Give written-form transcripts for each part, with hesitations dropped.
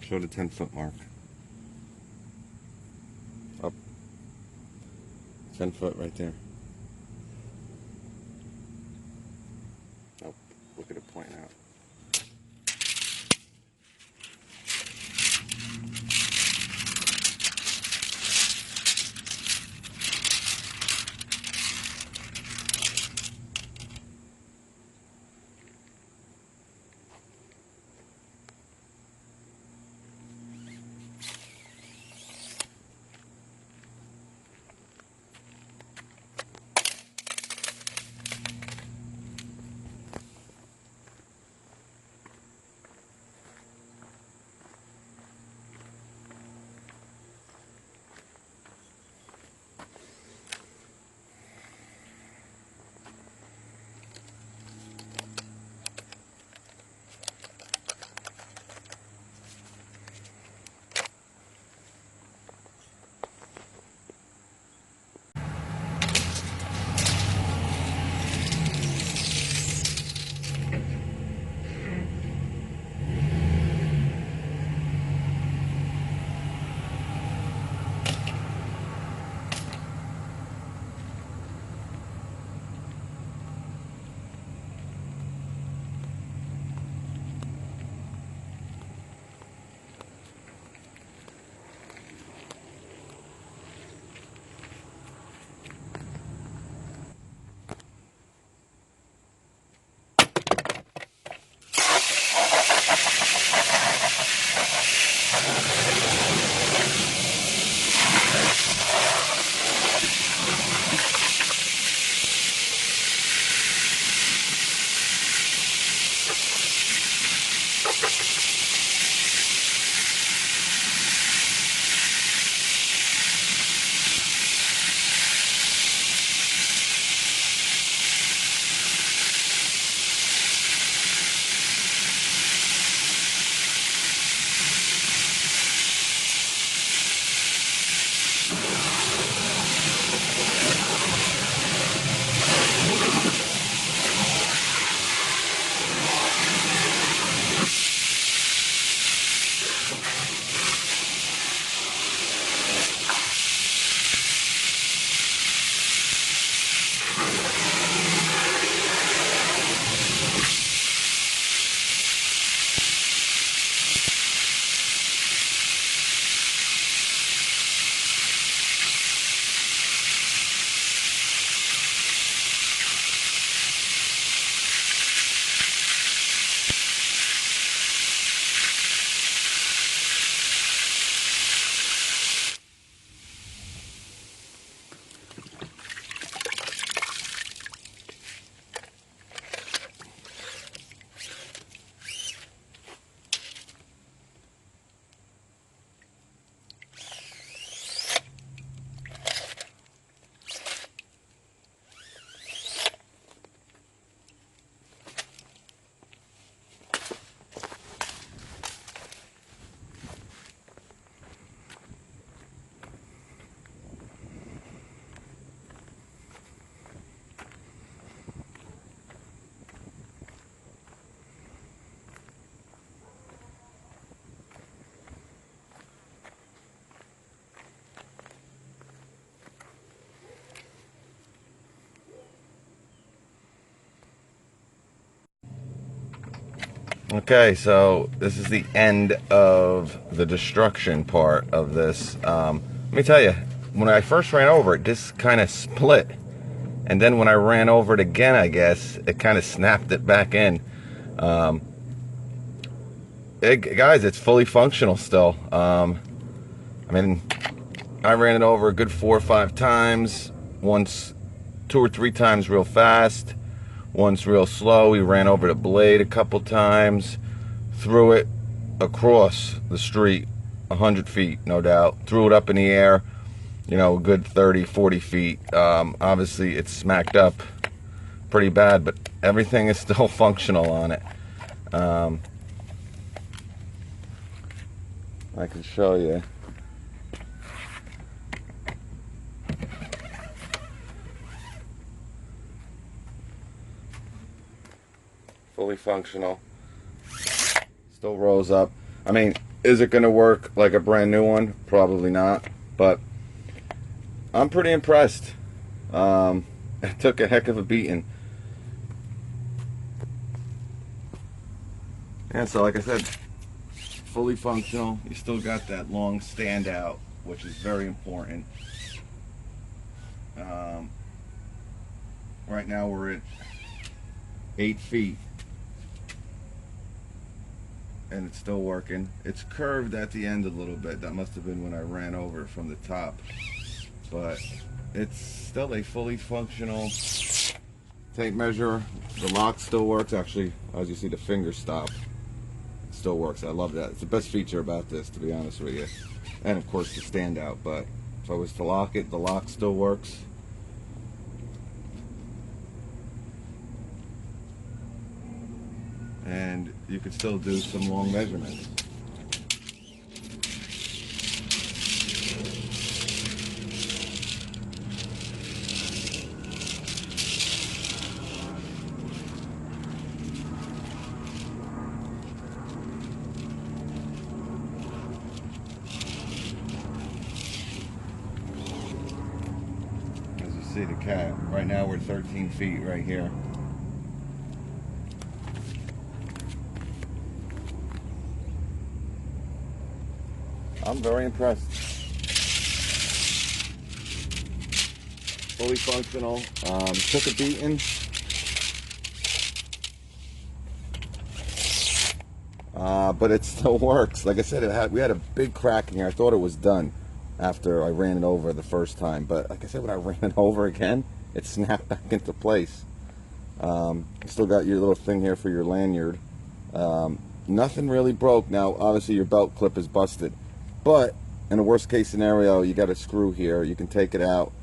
Show the 10-foot mark. Up. 10 foot right there. Oh, look at it pointing out. Okay, so this is the end of the destruction part of this. Let me tell you, when I first ran over it, this kind of split. And then when I ran over it again, I guess, it kind of snapped it back in. Guys, it's fully functional still. I mean, I ran it over a good 4 or 5 times. Once, 2 or 3 times real fast. Once real slow. We ran over the blade a couple times. Threw it across the street 100 feet, no doubt. Threw it up in the air, you know, a good 30, 40 feet. Obviously, it's smacked up pretty bad, but everything is still functional on it. I can show you. Fully functional. Still rolls up. I mean, Is it going to work like a brand new one? Probably not, but I'm pretty impressed. It took a heck of a beating. And so, like I said, fully functional. You still got that long standout, which is very important. Right now we're at 8 feet, and it's still working. It's curved at the end a little bit. That must have been when I ran over from the top, but it's still a fully functional tape measure. The lock still works. Actually, as you see, the finger stop still works. I love that. It's the best feature about this, to be honest with you. And of course the standout, but if I was to lock it, the lock still works. And you could still do some long measurements. As you see the cat, right now we're 13 feet right here. I'm very impressed. Fully functional. Took a beating. But it still works. Like I said, we had a big crack in here. I thought it was done after I ran it over the first time. But like I said, when I ran it over again, it snapped back into place. Still got your little thing here for your lanyard. Nothing really broke. Now, obviously, your belt clip is busted. But in the worst case scenario, you got a screw here. You can take it out,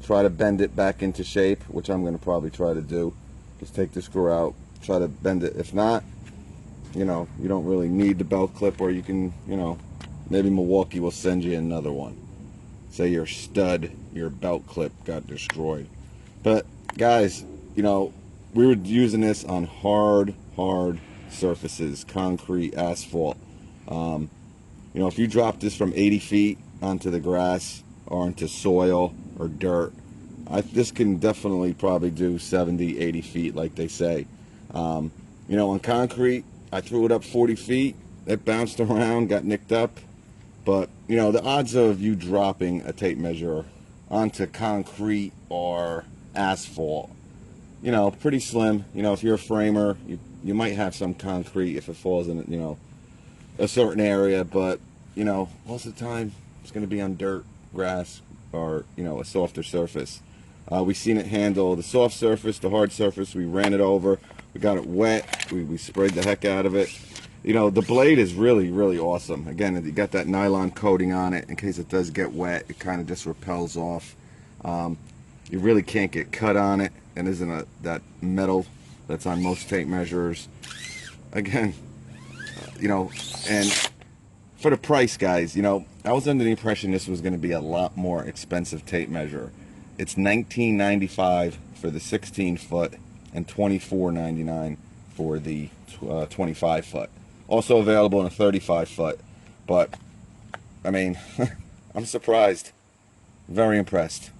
try to bend it back into shape, which I'm going to probably try to do. Just take the screw out, try to bend it. If not, you know, you don't really need the belt clip, or you can, you know, maybe Milwaukee will send you another one. Say your stud, your belt clip got destroyed. But guys, you know, we were using this on hard surfaces, concrete, asphalt. You know, if you drop this from 80 feet onto the grass or into soil or dirt, this can definitely probably do 70, 80 feet like they say. You know, on concrete, I threw it up 40 feet. It bounced around, got nicked up. But, you know, the odds of you dropping a tape measure onto concrete or asphalt, you know, pretty slim. You know, if you're a framer, you might have some concrete if it falls in, you know, a certain area, but you know, most of the time it's going to be on dirt, grass, or you know, a softer surface. We seen it handle the soft surface, the hard surface. We ran it over, we got it wet, we sprayed the heck out of it. You know, the blade is really awesome. Again, you got that nylon coating on it in case it does get wet. It kind of just repels off. You really can't get cut on it, and isn't that metal that's on most tape measures. Again, you know, and for the price, guys, you know, I was under the impression this was going to be a lot more expensive tape measure. It's $19.95 for the 16 foot and $24.99 for the 25 foot. Also available in a 35 foot. But I mean, I'm surprised. Very impressed.